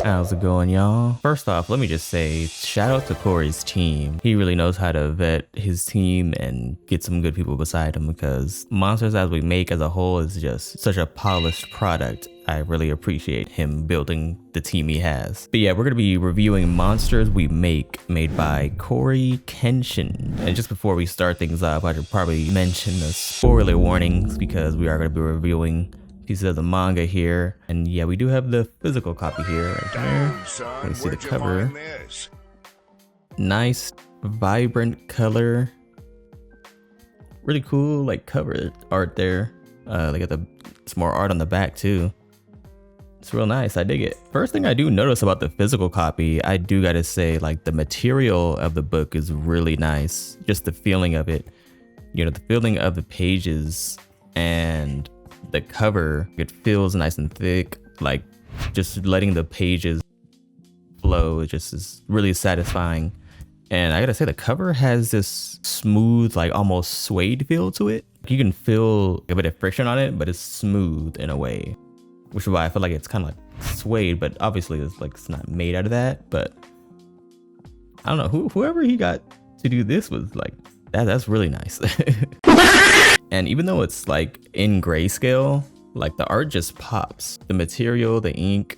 How's it going, y'all? First off, let me just say, shout out to Corey's team. He really knows how to vet his team and get some good people beside him, because Monsters As We Make as a whole is just such a polished product. I really appreciate him building the team he has. But yeah, we're gonna be reviewing Monsters We Make, made by Corey Kenshin. And just before we start things off, I should probably mention the spoiler warnings, because we are gonna be reviewing pieces of the manga here. And yeah, we do have the physical copy here right there. Let's see the cover. Nice vibrant color, really cool like cover art there. They got some more art on the back too. It's real nice. I dig it. First thing I do notice about the physical copy, I do gotta say, like, the material of the book is really nice. Just the feeling of it, you know, the feeling of the pages and the cover, it feels nice and thick. Like, just letting the pages flow, it just is really satisfying. And I gotta say, the cover has this smooth, like almost suede feel to it. You can feel a bit of friction on it, but it's smooth in a way, which is why I feel like it's kind of like suede, but obviously it's not made out of that. But I don't know, whoever he got to do this was like, that's really nice. And even though it's like in grayscale, like the art just pops. The material, the ink,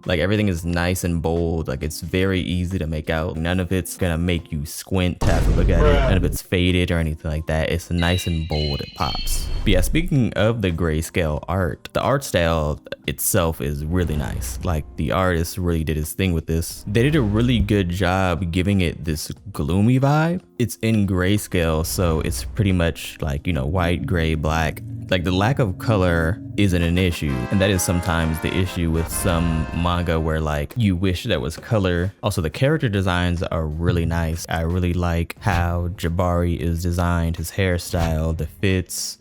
like everything is nice and bold. Like it's very easy to make out. None of it's gonna make you squint to have to look at it. None of it's faded or anything like that. It's nice and bold, it pops. But yeah, speaking of the grayscale art, the art style itself is really nice. Like the artist really did his thing with this. They did a really good job giving it this gloomy vibe. It's in grayscale, so it's pretty much like, you know, white, gray, black. Like the lack of color isn't an issue, and that is sometimes the issue with some manga where like you wish there was color. Also, the character designs are really nice. I really like how Jabari is designed, his hairstyle, the fits,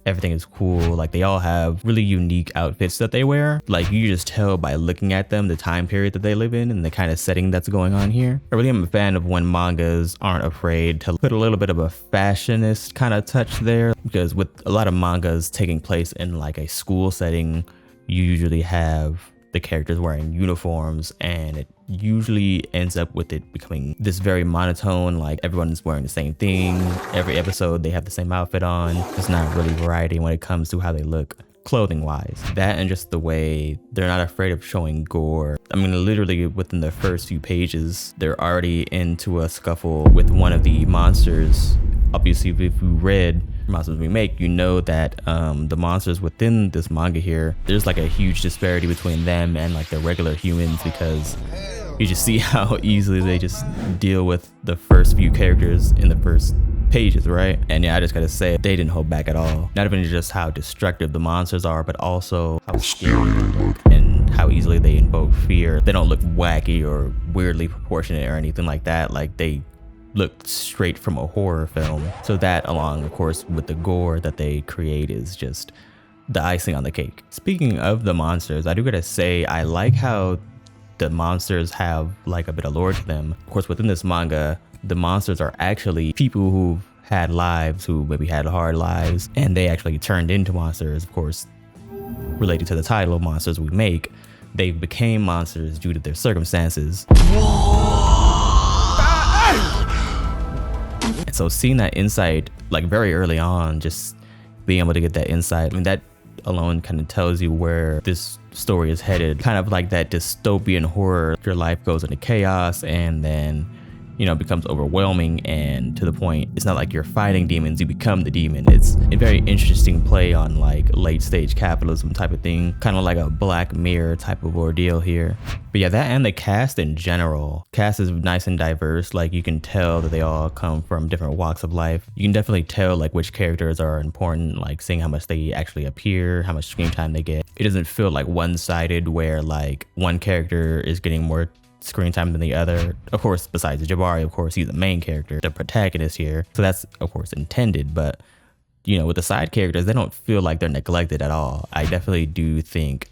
everything is cool. Like they all have really unique outfits that they wear. Like you just tell by looking at them the time period that they live in and the kind of setting that's going on here. I really am a fan of when mangas aren't afraid to put a little bit of a fashionist kind of touch there, because with a lot of mangas taking place in like a school setting, you usually have the characters wearing uniforms, and it usually ends up with it becoming this very monotone, like everyone's wearing the same thing. Every episode they have the same outfit on. There's not really variety when it comes to how they look clothing wise. That and just the way they're not afraid of showing gore. I mean, literally within the first few pages, they're already into a scuffle with one of the monsters. Obviously, if you read Monsters We Make, you know that the monsters within this manga here, there's like a huge disparity between them and like the regular humans, because you just see how easily they just deal with the first few characters in the first pages, right? And yeah, I just gotta say, they didn't hold back at all. Not even just how destructive the monsters are, but also how scary they look and how easily they invoke fear. They don't look wacky or weirdly proportionate or anything like that. Like they look straight from a horror film. So that, along of course with the gore that they create, is just the icing on the cake. Speaking of the monsters, I do gotta say, I like how the monsters have like a bit of lore to them. Of course, within this manga, the monsters are actually people who've had lives, who maybe had hard lives, and they actually turned into monsters. Of course, related to the title, Monsters We Make, they became monsters due to their circumstances. And so seeing that insight like very early on, just being able to get that insight, I mean, that alone kind of tells you where this story is headed. Kind of like that dystopian horror. Your life goes into chaos and then, you know, becomes overwhelming, and to the point it's not like you're fighting demons, you become the demon. It's a very interesting play on like late stage capitalism type of thing, kind of like a Black Mirror type of ordeal here. But yeah, that and the cast in general. Cast is nice and diverse. Like you can tell that they all come from different walks of life. You can definitely tell like which characters are important, like seeing how much they actually appear, how much screen time they get. It doesn't feel like one-sided where like one character is getting more screen time than the other. Of course, besides Jabari, of course, he's the main character, the protagonist here. So that's of course intended, but you know, with the side characters, they don't feel like they're neglected at all. I definitely do think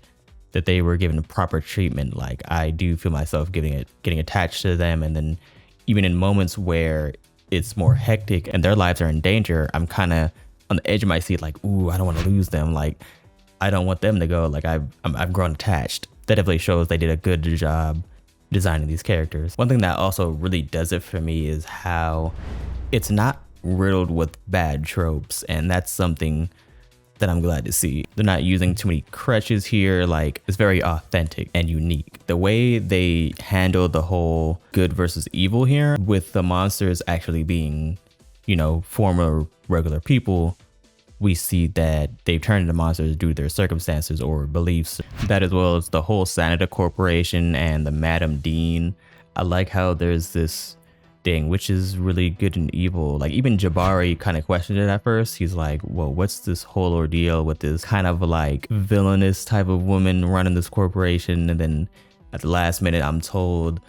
that they were given proper treatment. Like I do feel myself getting attached to them, and then even in moments where it's more hectic and their lives are in danger, I'm kind of on the edge of my seat, like, ooh, I don't want to lose them. Like I don't want them to go. Like I've grown attached that definitely shows they did a good job designing these characters. One thing that also really does it for me is how it's not riddled with bad tropes, and that's something that I'm glad to see. They're not using too many crutches here. Like, it's very authentic and unique. The way they handle the whole good versus evil here, with the monsters actually being, you know, former regular people, we see that they've turned into monsters due to their circumstances or beliefs. That, as well as the whole Senator Corporation and the Madam Dean. I like how there's this thing, which is really good and evil. Like, even Jabari kind of questioned it at first. He's like, well, what's this whole ordeal with this kind of like villainous type of woman running this corporation? And then at the last minute, I'm told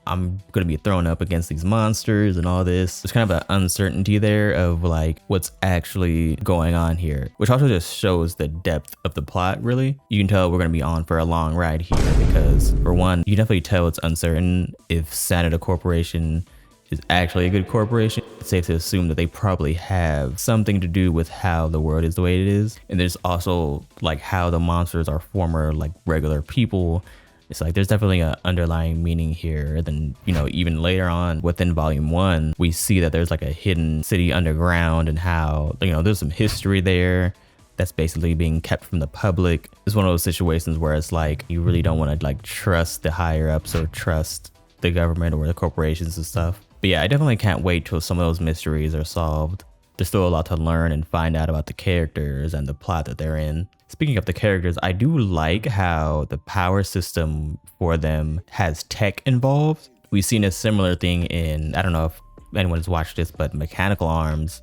I'm gonna be thrown up against these monsters and all this. There's kind of an uncertainty there of like what's actually going on here, which also just shows the depth of the plot. Really, you can tell we're gonna be on for a long ride here, because for one, you definitely tell it's uncertain if Senator Corporation is actually a good corporation. It's safe to assume that they probably have something to do with how the world is the way it is. And there's also like how the monsters are former like regular people. It's like there's definitely an underlying meaning here. Then, you know, even later on within volume 1, we see that there's like a hidden city underground, and how, you know, there's some history there that's basically being kept from the public. It's one of those situations where it's like you really don't want to like trust the higher ups or trust the government or the corporations and stuff. But yeah, I definitely can't wait till some of those mysteries are solved. There's still a lot to learn and find out about the characters and the plot that they're in. Speaking of the characters, I do like how the power system for them has tech involved. We've seen a similar thing in, I don't know if anyone has watched this, but Mechanical Arms,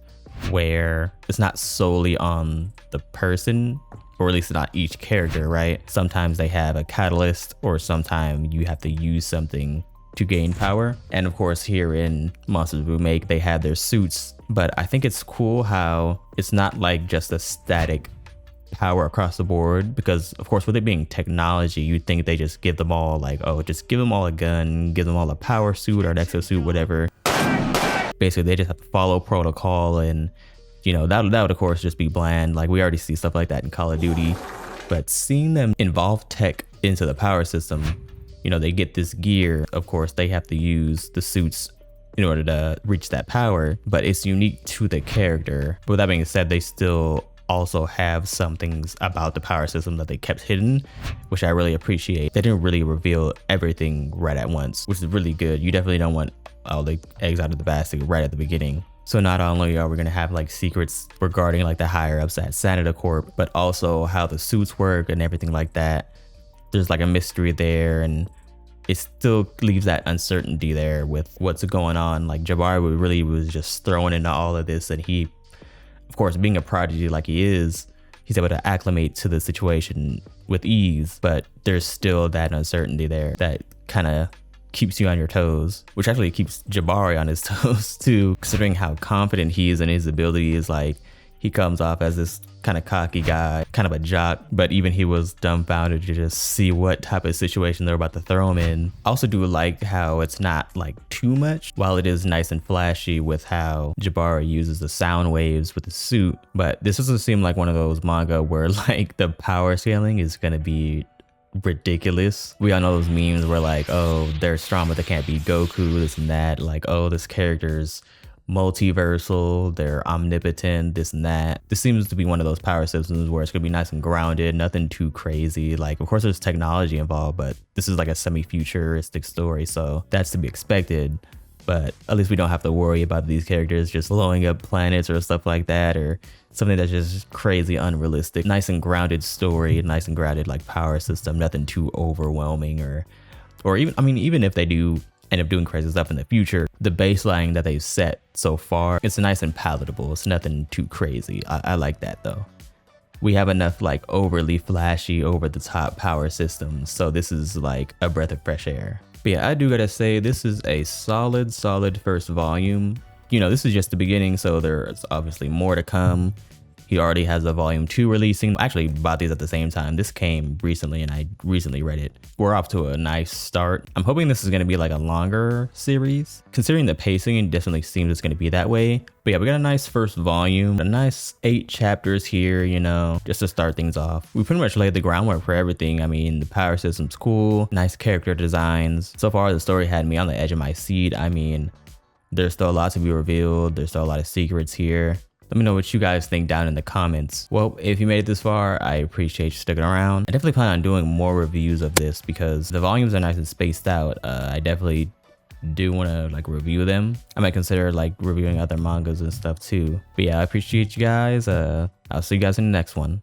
where it's not solely on the person, or at least not each character, right? Sometimes they have a catalyst, or sometimes you have to use something to gain power. And of course, here in Monsters We Make, they have their suits. But I think it's cool how it's not like just a static power across the board, because of course with it being technology, you'd think they just give them all like, oh, just give them all a gun, give them all a power suit or an exosuit, whatever. Basically they just have to follow protocol, and you know, that would of course just be bland. Like, we already see stuff like that in Call of Duty, but seeing them involve tech into the power system, you know, they get this gear, of course they have to use the suits in order to reach that power, but it's unique to the character. But with that being said, they still also have some things about the power system that they kept hidden, which I really appreciate. They didn't really reveal everything right at once, which is really good. You definitely don't want all the eggs out of the basket right at the beginning. So not only are we going to have like secrets regarding like the higher ups at Senator Corp, but also how the suits work and everything like that. There's like a mystery there, and it still leaves that uncertainty there with what's going on. Like, Jabari really was just thrown into all of this, and he, of course, being a prodigy like he is, he's able to acclimate to the situation with ease, but there's still that uncertainty there that kind of keeps you on your toes, which actually keeps Jabari on his toes too, considering how confident he is in his abilities. Like, he comes off as this kind of cocky guy, kind of a jock, but even he was dumbfounded to just see what type of situation they're about to throw him in. I also do like how it's not like too much, while it is nice and flashy with how Jabari uses the sound waves with the suit. But this doesn't seem like one of those manga where like the power scaling is gonna be ridiculous. We all know those memes where like, oh, they're strong but they can't be Goku, this and that. Like, oh, this character's multiversal, they're omnipotent, this and that. This seems to be one of those power systems where it's gonna be nice and grounded, nothing too crazy. Like, of course there's technology involved, but this is like a semi-futuristic story, so that's to be expected. But at least we don't have to worry about these characters just blowing up planets or stuff like that, or something that's just crazy unrealistic. Nice and grounded story, nice and grounded like power system, nothing too overwhelming, or even, I mean, even if they do end up doing crazy stuff in the future, the baseline that they've set so far, it's nice and palatable. It's nothing too crazy. I like that though. We have enough like overly flashy, over the top power systems, so this is like a breath of fresh air. But yeah, I do gotta say, this is a solid first volume. You know, this is just the beginning, so there's obviously more to come. He already has a volume 2 releasing. I actually bought these at the same time. This came recently and I recently read it. We're off to a nice start. I'm hoping this is going to be like a longer series. Considering the pacing, it definitely seems it's going to be that way. But yeah, we got a nice first volume, a nice 8 chapters here, you know, just to start things off. We pretty much laid the groundwork for everything. I mean, the power system's cool, nice character designs. So far, the story had me on the edge of my seat. I mean, there's still a lot to be revealed. There's still a lot of secrets here. Let me know what you guys think down in the comments. Well, if you made it this far, I appreciate you sticking around. I definitely plan on doing more reviews of this because the volumes are nice and spaced out. I definitely do want to like review them. I might consider like reviewing other mangas and stuff too. But yeah, I appreciate you guys. I'll see you guys in the next one.